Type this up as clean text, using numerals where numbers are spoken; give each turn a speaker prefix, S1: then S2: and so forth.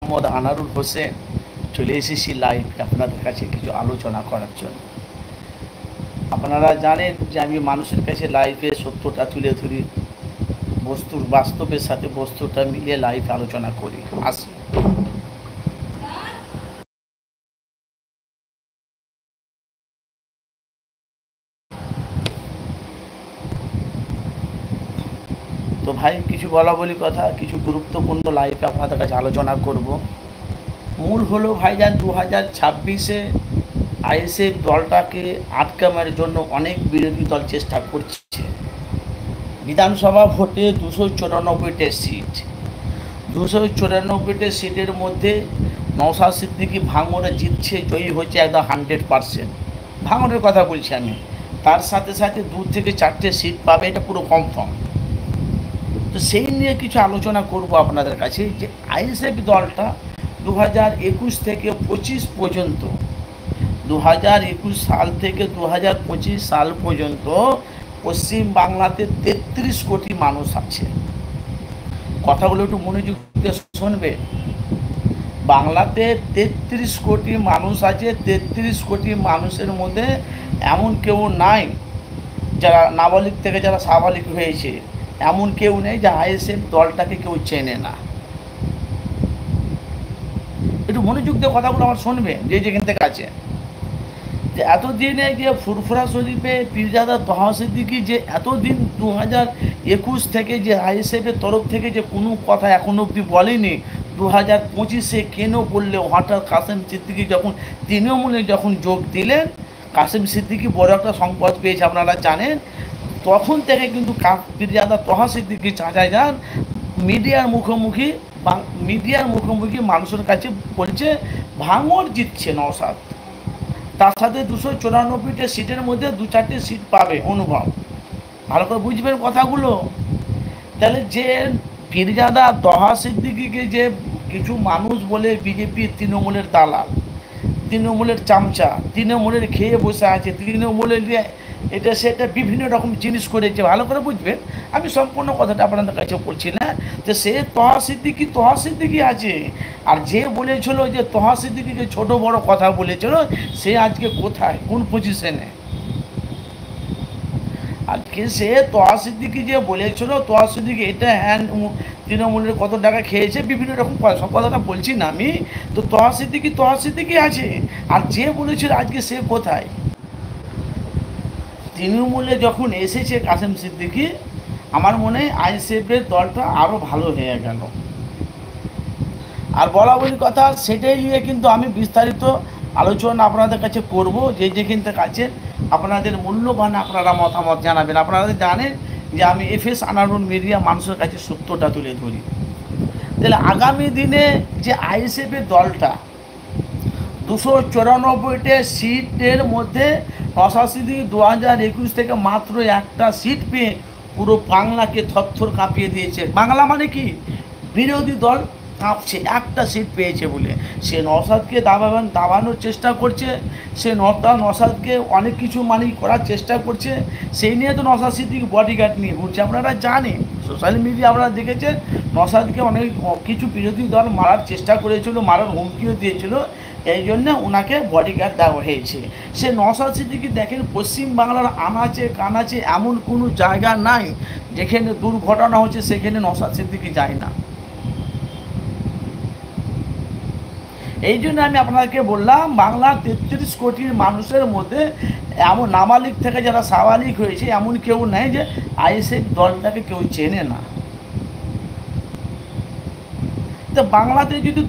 S1: মোহাম্মদ আনারুল হোসেন চলে এসেছি লাইভে আপনাদের কাছে কিছু আলোচনা করার জন্য। আপনারা জানেন যে আমি মানুষের কাছে লাইভে সত্যটা তুলে ধরি, বস্তুর বাস্তবের সাথে বস্তুটা মিলিয়ে লাইভ আলোচনা করি। আসি তো ভাই, কিছু বলা বলি কথা, কিছু গুরুত্বপূর্ণ লাইভে আপনাদের কাছে আলোচনা করব। মূল হলো ভাইজান, 2026-এ আইএসএফ দলটাকে আটকানোর জন্য অনেক বিরোধী দল চেষ্টা করছে। বিধানসভা ভোটে 294টে সিট, 294টে সিটের মধ্যে নওশাদ সিদ্দিকী ভাঙড়ে জিতছে, জয়ী হচ্ছে একদম 100%। ভাঙড়ের কথা বলছি আমি। তার সাথে সাথে 2 থেকে 4টে সিট পাবে, এটা পুরো কনফার্ম। তো সেই নিয়ে কিছু আলোচনা করব আপনাদের কাছে, যে আইএসএফ দলটা 2021 থেকে 25 পর্যন্ত, 2021 সাল থেকে 2025 সাল পর্যন্ত পশ্চিম বাংলাতে 33 কোটি মানুষ আছে। কথাগুলো একটু মনোযোগ দিয়ে শুনবে। বাংলাতে 33 কোটি মানুষ আছে। 33 কোটি মানুষের মধ্যে এমন কেউ নাই যারা নাবালিক থেকে যারা স্বাভাবিক হয়েছে, এমন কেউ নেই যে আইএসএফ দলটাকে কেউ চেনে না। একটু মনোযোগ দিয়ে কথাগুলো আমার শুনবে যে যেখান থেকে আছে। যে এতদিনে যে ফুরফুরা শরীফে পীরজাদা তহা সিদ্দিকী যে এতদিন 2021 থেকে যে আইএসএফের তরফ থেকে যে কোনো কথা এখনো অবধি বলেনি, 2025-এ কেন বললে হঠাৎ কাসেম সিদ্দিকী যখন তৃণমূলে যখন যোগ দিলেন, কাসেম সিদ্দিকী বড় একটা সংবাদ পেয়েছে আপনারা জানেন, তখন থেকে কিন্তু পীরজাদা তহা সিদ্দিকী চাচাই যান মিডিয়ার মুখোমুখি মানুষের কাছে বলছে ভাঙড় জিতছে নওশাদ। তার সাথে 294টে সিটের মধ্যে 2-4টে সিট পাবে অনুভব। ভালো করে বুঝবেন কথাগুলো। তাহলে যে পীরজাদা তহা সিদ্দিকীকে যে কিছু মানুষ বলে বিজেপি তৃণমূলের দালাল, তৃণমূলের চামচা, তৃণমূলের খেয়ে বসে আছে, তৃণমূলের এটা সেটা বিভিন্ন রকম জিনিস করেছে, ভালো করে বুঝবেন। আমি সম্পূর্ণ কথাটা আপনাদের কাছে বলছি না। যে সে তহা সিদ্দিকী আছে, আর যে বলেছিল যে তহা সিদ্দিকীকে ছোট বড় কথা বলেছিল, সে আজকে কোথায়, কোন পজিশনে? আজকে সে তহা সিদ্দিকী যে বলেছিল, তহা সিদ্দিকী এটা হ্যান্ড তৃণমূলের কত টাকা খেয়েছে, বিভিন্ন রকম সব কথাটা বলছি না আমি। তো তহা সিদ্দিকী আছে, আর যে বলেছিল আজকে সে কোথায়? তৃণমূলে যখন এসেছে কাসেম সিদ্দিকী, আমার মনে হয় আইএসএফের দলটা আরও ভালো হয়ে গেল। আর বলা বলি কথা, সেটাই নিয়ে কিন্তু আমি বিস্তারিত আলোচনা আপনাদের কাছে করব। যে যেখান থেকে আছে আপনাদের মূল্যবান আপনারা মতামত জানাবেন। আপনারা জানেন যে আমি এফএস আনারুল মিডিয়া মানুষের কাছে সত্যটা তুলে ধরি। তাহলে আগামী দিনে যে আইএসএফের দলটা 294টে সিটের মধ্যে নওশাদ সিদ্দিকী 2021 থেকে মাত্র একটা সিট পেয়ে পুরো বাংলাকে থরথর কাঁপিয়ে দিয়েছে। বাংলা মানে কি? বিরোধী দল কাঁপছে একটা সিট পেয়েছে বলে। সে নওশাদকে দাবানোর চেষ্টা করছে, সে নওশাদকে অনেক কিছু করার চেষ্টা করছে। সেই নিয়ে তো নওশাদ সিদ্দিকী বডিগার্ড নিয়ে ঘুরছে। আপনারা জানেন, সোশ্যাল মিডিয়া আপনারা দেখেছেন, নওশাদকে অনেক কিছু বিরোধী দল মারার চেষ্টা করেছিল, মারার হুমকিও দিয়েছিল। এই জন্য ওনাকে বডিগার্ড দেওয়া হয়েছে। সে নওশাদ সিদ্দিকী দেখেন, পশ্চিমবাংলার আনাচে কানাচে এমন কোনো জায়গা নাই যেখানে দুর্ঘটনা হচ্ছে সেখানে নওশাদ সিদ্দিকী যায় না। এই জন্য আমি আপনাদেরকে বললাম, বাংলার 33 কোটির মানুষের মধ্যে এমন নাবালিক থেকে যারা স্বাভাবিক হয়েছে এমন কেউ নেই যে আইএসএফ দলটাকে কেউ চেনে না। তো বাংলাতে যদি